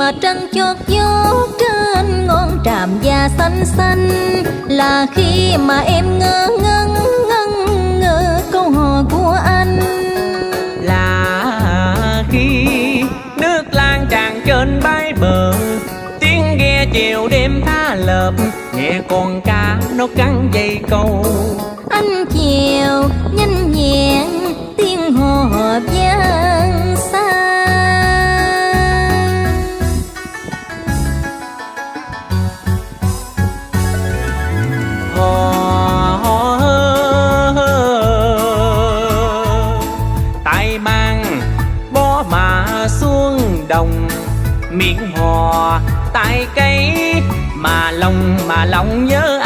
mà trăng chót vót trên ngọn tràm da xanh xanh, là khi mà em ngơ ngẩn ngẩn ngơ câu hò của anh. Là khi nước lan tràn trên bãi bờ, tiếng ghe chiều đêm tha lợp, nghe con cá nó cắn dây câu. Anh chèo nhanh nhẹn tiếng hò vang xa. Tay mang bó mà xuống đồng, miệng hò tay cây mà lòng nhớ